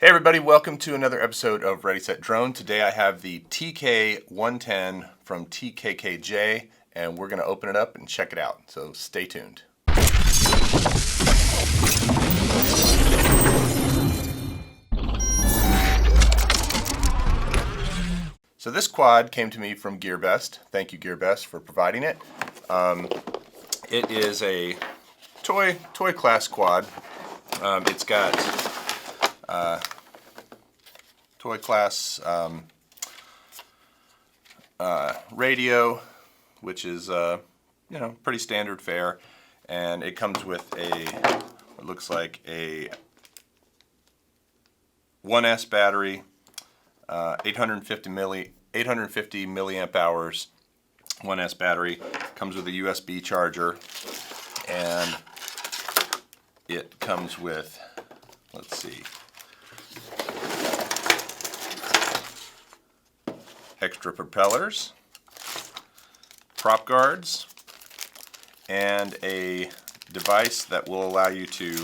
Hey everybody, welcome to another episode of Ready Set Drone. Today I have the TK110 from TKKJ and we're going to open it up and check it out, so stay tuned. So this quad came to me from GearBest. Thank you GearBest for providing it. It is a toy class quad. It's got toy class radio, which is pretty standard fare, and it comes with what looks like a 1S battery, 850 milliamp hours, 1S battery. Comes with a USB charger, and it comes with, let's see, extra propellers, prop guards, and a device that will allow you to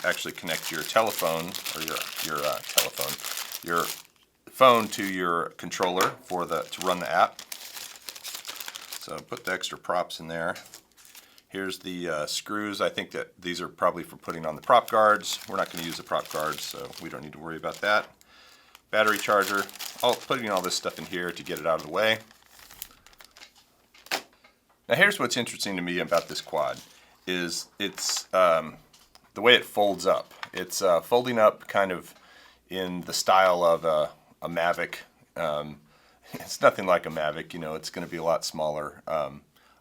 actually connect your telephone or your phone to your controller to run the app. So put the extra props in there. Here's the screws. I think that these are probably for putting on the prop guards. We're not going to use the prop guards, so we don't need to worry about that. Battery charger. Putting all this stuff in here to get it out of the way. Now here's what's interesting to me about this quad is it's the way it folds up. It's folding up kind of in the style of a Mavic. It's nothing like a Mavic, it's going to be a lot smaller, a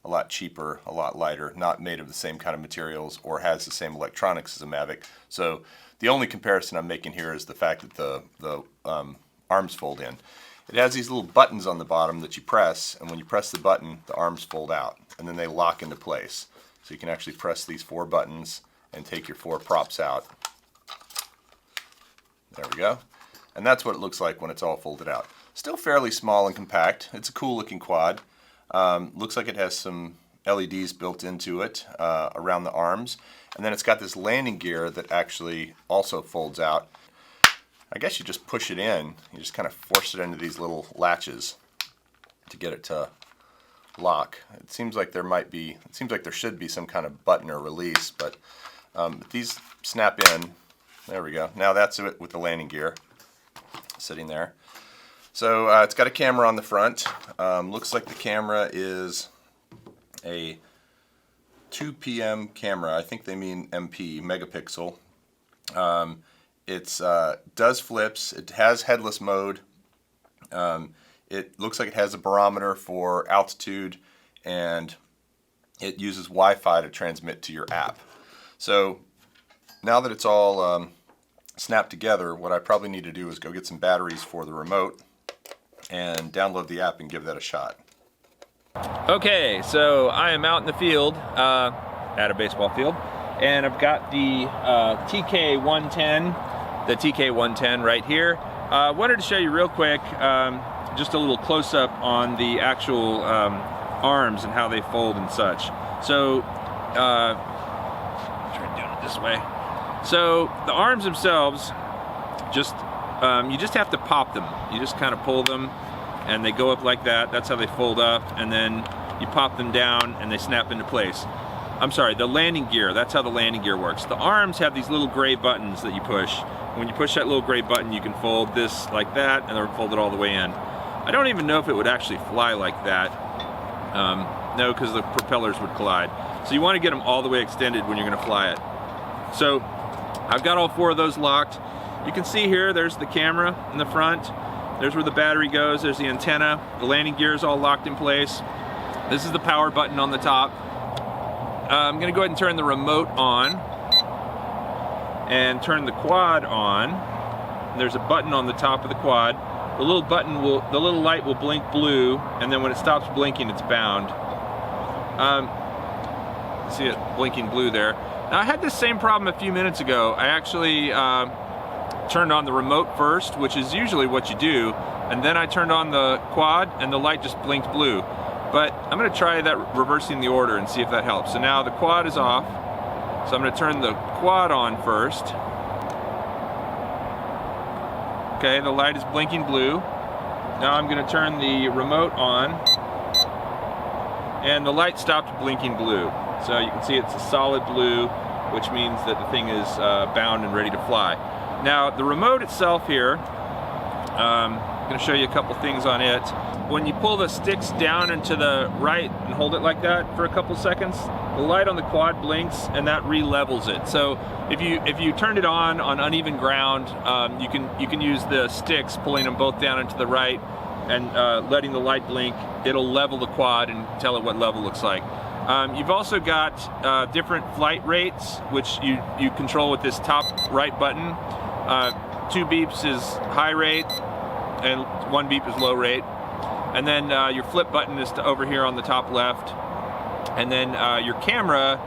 lot cheaper, a lot lighter, not made of the same kind of materials or has the same electronics as a Mavic. So the only comparison I'm making here is the fact that the arms fold in. It has these little buttons on the bottom that you press, and when you press the button, the arms fold out, and then they lock into place. So you can actually press these 4 buttons and take your 4 props out. There we go. And that's what it looks like when it's all folded out. Still fairly small and compact. It's a cool looking quad. Looks like it has some LEDs built into it around the arms. And then it's got this landing gear that actually also folds out. I guess you just push it in. You just kind of force it into these little latches to get it to lock. It seems like there should be some kind of button or release, but these snap in. There we go. Now that's it with the landing gear sitting there. So it's got a camera on the front. Looks like the camera is a 2 PM camera. I think they mean MP, megapixel. It does flips. It has headless mode. It looks like it has a barometer for altitude, and it uses Wi-Fi to transmit to your app. So now that it's all snapped together, what I probably need to do is go get some batteries for the remote and download the app and give that a shot. Okay, so I am out in the field, at a baseball field, and I've got the TK110 right here. Wanted to show you real quick, just a little close-up on the actual arms and how they fold and such. So, try doing it this way. So the arms themselves, you just have to pop them. You just kind of pull them, and they go up like that. That's how they fold up, and then you pop them down, and they snap into place. I'm sorry, the landing gear, that's how the landing gear works. The arms have these little gray buttons that you push. When you push that little gray button, you can fold this like that, and then fold it all the way in. I don't even know if it would actually fly like that. No, because the propellers would collide. So you want to get them all the way extended when you're going to fly it. So I've got all 4 of those locked. You can see here, there's the camera in the front. There's where the battery goes. There's the antenna. The landing gear is all locked in place. This is the power button on the top. I'm going to go ahead and turn the remote on and turn the quad on. There's a button on the top of the quad. The little light will blink blue, and then when it stops blinking, it's bound. See it blinking blue there. Now I had this same problem a few minutes ago. I actually turned on the remote first, which is usually what you do, and then I turned on the quad and the light just blinked blue. But I'm going to try that reversing the order and see if that helps. So now the quad is off, so I'm going to turn the quad on first. Okay, the light is blinking blue. Now I'm going to turn the remote on, and the light stopped blinking blue. So you can see it's a solid blue, which means that the thing is bound and ready to fly. Now the remote itself here, I'm going to show you a couple things on it. When you pull the sticks down and to the right and hold it like that for a couple seconds, the light on the quad blinks and that re-levels it. So if you turned it on uneven ground, you can use the sticks, pulling them both down and to the right and letting the light blink. It'll level the quad and tell it what level looks like. You've also got different flight rates, which you control with this top right button. 2 beeps is high rate and 1 beep is low rate. And then your flip button is over here on the top left. And then your camera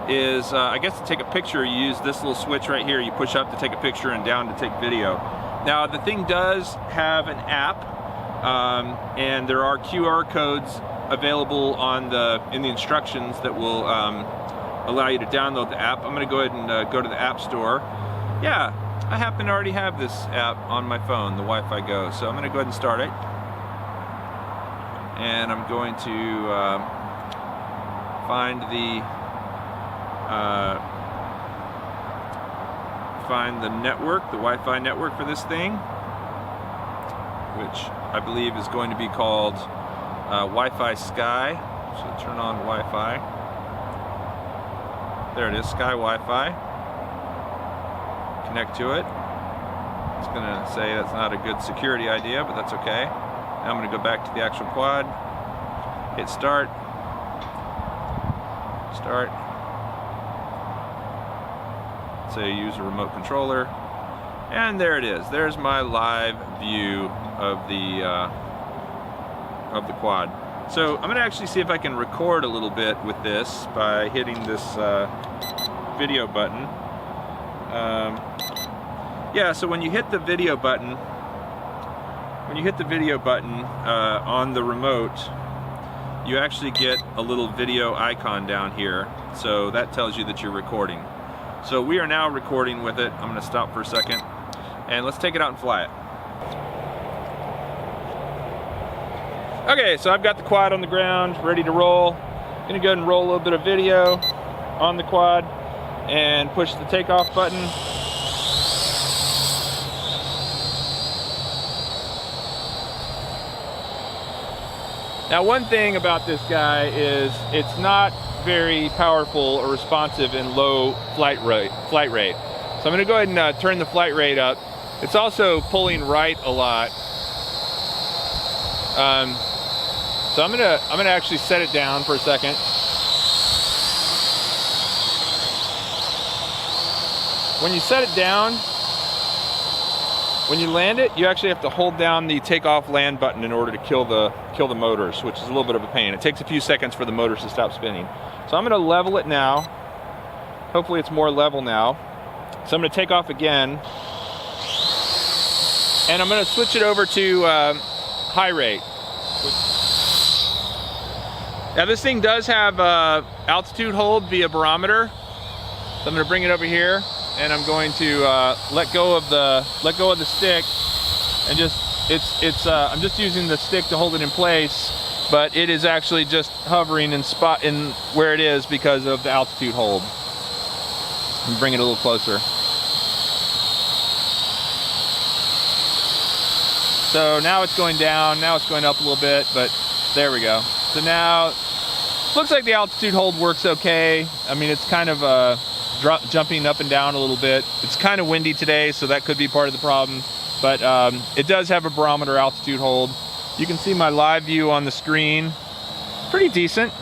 is, I guess to take a picture, you use this little switch right here. You push up to take a picture and down to take video. Now the thing does have an app, and there are QR codes available in the instructions that will allow you to download the app. I'm going to go ahead and go to the App Store. Yeah, I happen to already have this app on my phone, the Wi-Fi Go. So I'm going to go ahead and start it. And I'm going to find the network, the Wi-Fi network for this thing, which I believe is going to be called Wi-Fi Sky. So turn on Wi-Fi. There it is, Sky Wi-Fi. Connect to it. It's going to say that's not a good security idea, but that's okay. Now I'm going to go back to the actual quad, hit start, say use a remote controller, and there it is. There's my live view of the quad. So I'm going to actually see if I can record a little bit with this by hitting this video button. Yeah, so when you hit the video button, on the remote, you actually get a little video icon down here. So that tells you that you're recording. So we are now recording with it. I'm going to stop for a second and let's take it out and fly it. Okay, so I've got the quad on the ground, ready to roll. I'm going to go ahead and roll a little bit of video on the quad and push the takeoff button. Now one thing about this guy is it's not very powerful or responsive in low flight rate. So I'm going to go ahead and turn the flight rate up. It's also pulling right a lot. So I'm gonna actually set it down for a second. When you set it down, when you land it, you actually have to hold down the takeoff land button in order to kill the motors, which is a little bit of a pain. It takes a few seconds for the motors to stop spinning. So I'm going to level it now. Hopefully it's more level now. So I'm going to take off again, and I'm going to switch it over to high rate. Now this thing does have altitude hold via barometer. So I'm going to bring it over here, and I'm going to let go of the stick, and I'm just using the stick to hold it in place, but it is actually just hovering in where it is because of the altitude hold. Let me bring it a little closer. So now it's going down, now it's going up a little bit, but there we go. So now looks like the altitude hold works okay. I mean, it's kind of jumping up and down a little bit. It's kind of windy today, so that could be part of the problem. But it does have a barometer altitude hold. You can see my live view on the screen. Pretty decent.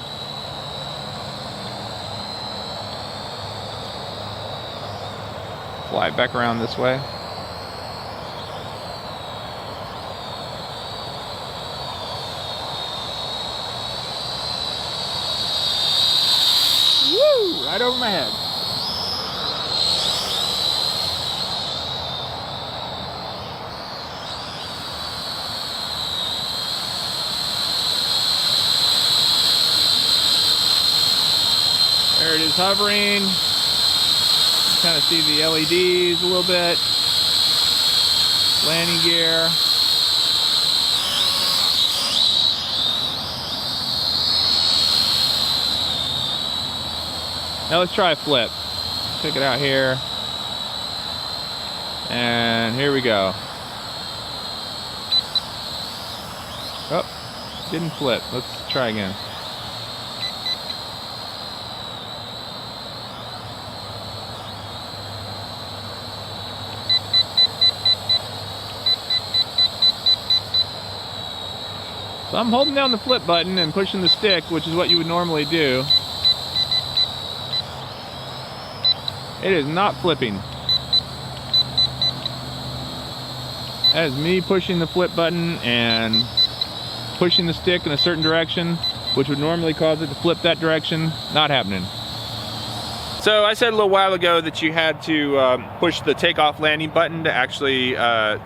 Fly back around this way. Woo! Right over my head. There it is hovering. You kind of see the LEDs a little bit. landing gear. Now let's try a flip. Check it out here. And here we go. Oh, didn't flip. Let's try again. So I'm holding down the flip button and pushing the stick, which is what you would normally do. It is not flipping. That is me pushing the flip button and pushing the stick in a certain direction, which would normally cause it to flip that direction. Not happening. So I said a little while ago that you had to push the takeoff landing button to actually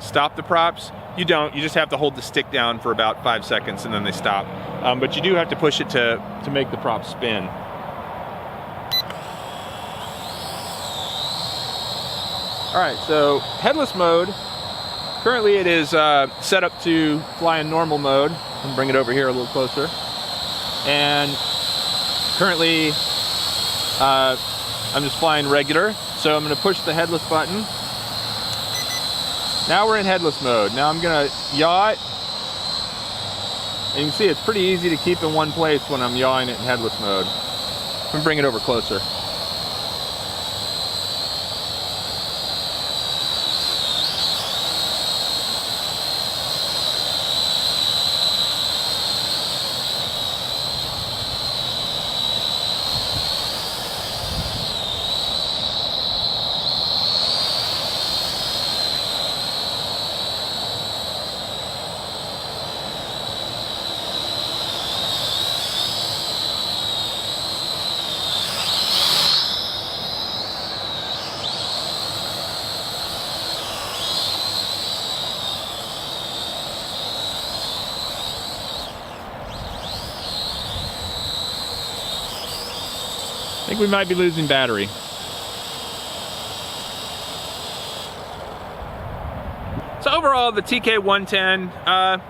stop the props. You don't. You just have to hold the stick down for about 5 seconds and then they stop. But you do have to push it to make the prop spin. All right, so headless mode. Currently it is set up to fly in normal mode. I'm bring it over here a little closer. And currently I'm just flying regular. So I'm gonna push the headless button. Now we're in headless mode. Now I'm gonna yaw it. And you can see it's pretty easy to keep in one place when I'm yawing it in headless mode. I'm gonna bring it over closer. I think we might be losing battery. So overall, the TK110,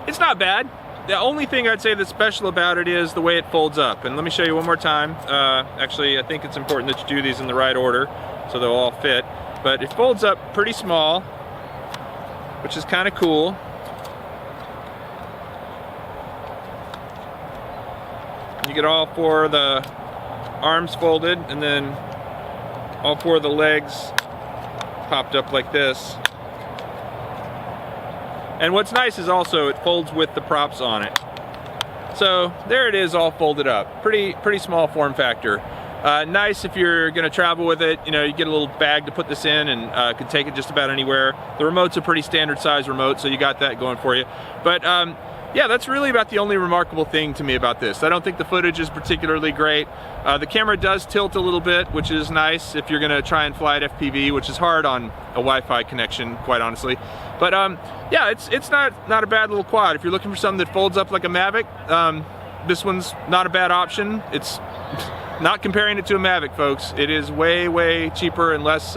it's not bad. The only thing I'd say that's special about it is the way it folds up. And let me show you one more time. Actually, I think it's important that you do these in the right order so they'll all fit. But it folds up pretty small, which is kind of cool. You get all four of the arms folded, and then all four of the legs popped up like this. And what's nice is also it folds with the props on it. So there it is, all folded up. Pretty small form factor. Nice if you're gonna travel with it. You know, you get a little bag to put this in and can take it just about anywhere. The remote's a pretty standard size remote, so you got that going for you. But yeah, that's really about the only remarkable thing to me about this. I don't think the footage is particularly great. The camera does tilt a little bit, which is nice if you're gonna try and fly at FPV, which is hard on a Wi-Fi connection, quite honestly. But yeah, it's not a bad little quad. If you're looking for something that folds up like a Mavic, this one's not a bad option. It's not comparing it to a Mavic, folks. It is way cheaper and less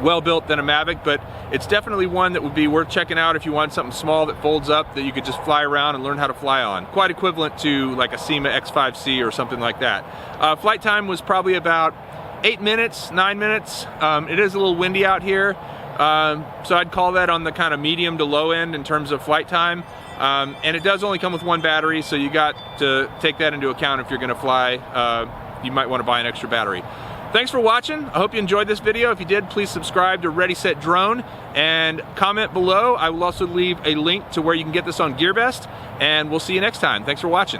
well built than a Mavic, but it's definitely one that would be worth checking out if you want something small that folds up that you could just fly around and learn how to fly on. Quite equivalent to like a SEMA X5C or something like that. Flight time was probably about 8 minutes, 9 minutes. It is a little windy out here, so I'd call that on the kind of medium to low end in terms of flight time. And it does only come with one battery, so you got to take that into account if you're gonna fly. You might want to buy an extra battery. Thanks for watching. I hope you enjoyed this video. If you did, please subscribe to Ready Set Drone and comment below. I will also leave a link to where you can get this on GearBest, and we'll see you next time. Thanks for watching.